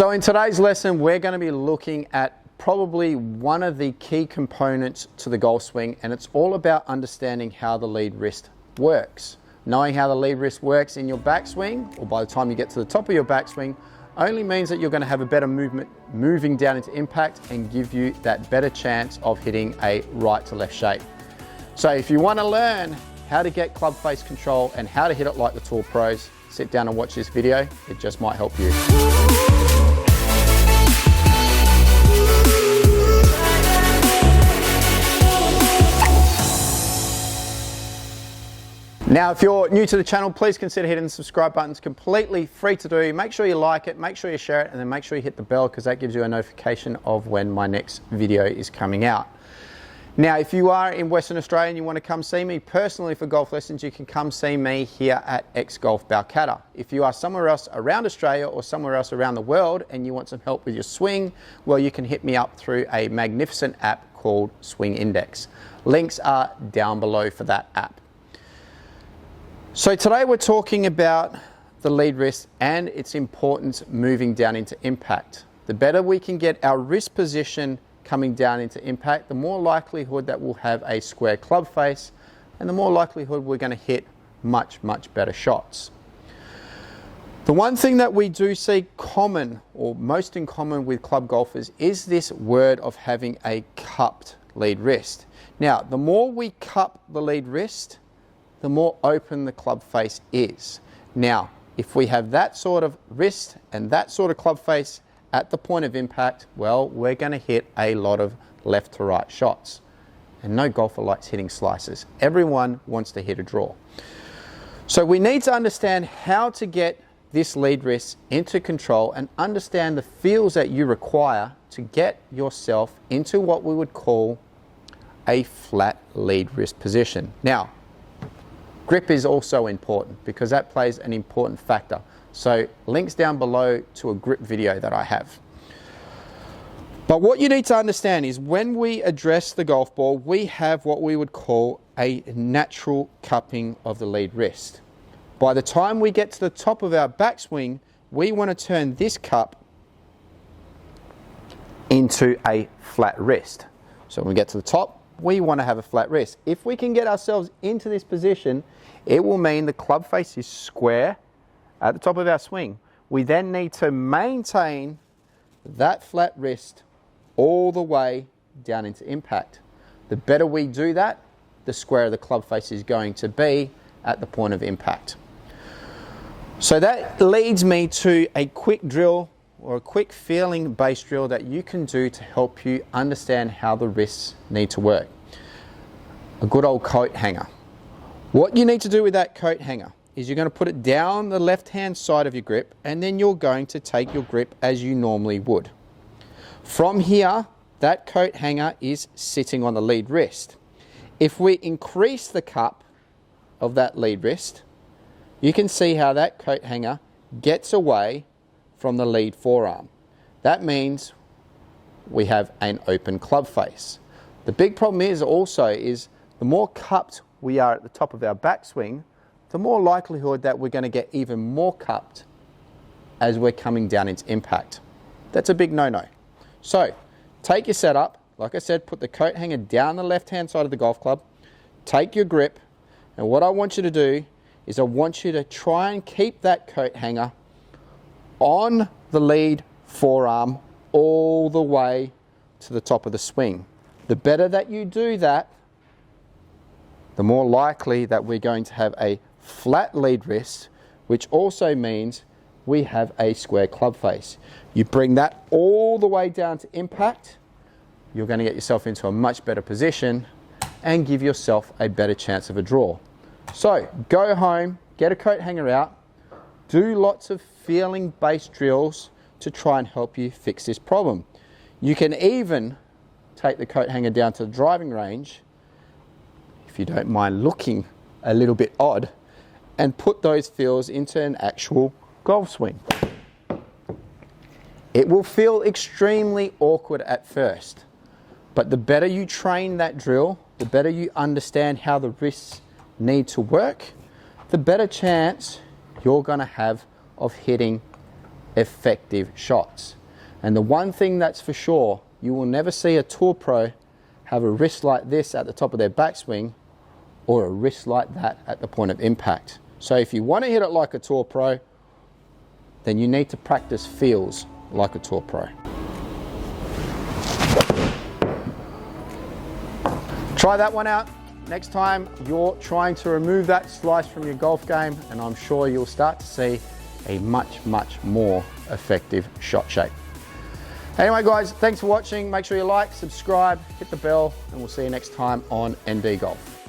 So in today's lesson, we're going to be looking at probably one of the key components to the golf swing, and it's all about understanding how the lead wrist works. Knowing how the lead wrist works in your backswing, or by the time you get to the top of your backswing, only means that you're going to have a better movement moving down into impact and give you that better chance of hitting a right to left shape. So if you want to learn how to get club face control and how to hit it like the tour pros, sit down and watch this video. It just might help you. Now, if you're new to the channel, please consider hitting the subscribe button. It's completely free to do. Make sure you like it, make sure you share it, and then make sure you hit the bell because that gives you a notification of when my next video is coming out. Now, if you are in Western Australia and you want to come see me personally for golf lessons, you can come see me here at X Golf Balcatta. If you are somewhere else around Australia or somewhere else around the world and you want some help with your swing, well, you can hit me up through a magnificent app called Swing Index. Links are down below for that app. So today we're talking about the lead wrist and its importance moving down into impact. The better we can get our wrist position coming down into impact, the more likelihood that we'll have a square club face and the more likelihood we're going to hit much better shots. The one thing that we do see common, or most in common with club golfers, is this word of having a cupped lead wrist. Now, the more we cup the lead wrist, the more open the club face is. Now, if we have that sort of wrist and that sort of club face at the point of impact, well, we're going to hit a lot of left to right shots. And no golfer likes hitting slices. Everyone wants to hit a draw. So we need to understand how to get this lead wrist into control and understand the feels that you require to get yourself into what we would call a flat lead wrist position. Now, grip is also important because that plays an important factor. So links down below to a grip video that I have. But what you need to understand is when we address the golf ball, we have what we would call a natural cupping of the lead wrist. By the time we get to the top of our backswing, we want to turn this cup into a flat wrist. So when we get to the top, we want to have a flat wrist. If we can get ourselves into this position, it will mean the club face is square at the top of our swing. We then need to maintain that flat wrist all the way down into impact. The better we do that, the squarer the club face is going to be at the point of impact. So that leads me to a quick drill or a quick feeling based drill that you can do to help you understand how the wrists need to work. A good old coat hanger. What you need to do with that coat hanger is you're going to put it down the left hand side of your grip, and then you're going to take your grip as you normally would. From here, that coat hanger is sitting on the lead wrist. If we increase the cup of that lead wrist, you can see how that coat hanger gets away from the lead forearm. That means we have an open club face. The big problem is the more cupped we are at the top of our backswing, the more likelihood that we're going to get even more cupped as we're coming down into impact. That's a big no-no. So take your setup, like I said, put the coat hanger down the left-hand side of the golf club, take your grip, and what I want you to do is I want you to try and keep that coat hanger on the lead forearm all the way to the top of the swing. The better that you do that, the more likely that we're going to have a flat lead wrist, which also means we have a square club face. You bring that all the way down to impact, you're going to get yourself into a much better position and give yourself a better chance of a draw. So go home, get a coat hanger out, do lots of feeling based drills to try and help you fix this problem. You can even take the coat hanger down to the driving range, if you don't mind looking a little bit odd, and put those feels into an actual golf swing. It will feel extremely awkward at first, but the better you train that drill, the better you understand how the wrists need to work, the better chance you're going to have of hitting effective shots. And the one thing that's for sure, you will never see a tour pro have a wrist like this at the top of their backswing or a wrist like that at the point of impact. So if you want to hit it like a tour pro, then you need to practice feels like a tour pro. Try that one out next time you're trying to remove that slice from your golf game, and I'm sure you'll start to see a much more effective shot shape. Anyway guys, thanks for watching. Make sure you like, subscribe, hit the bell, and we'll see you next time on ND Golf.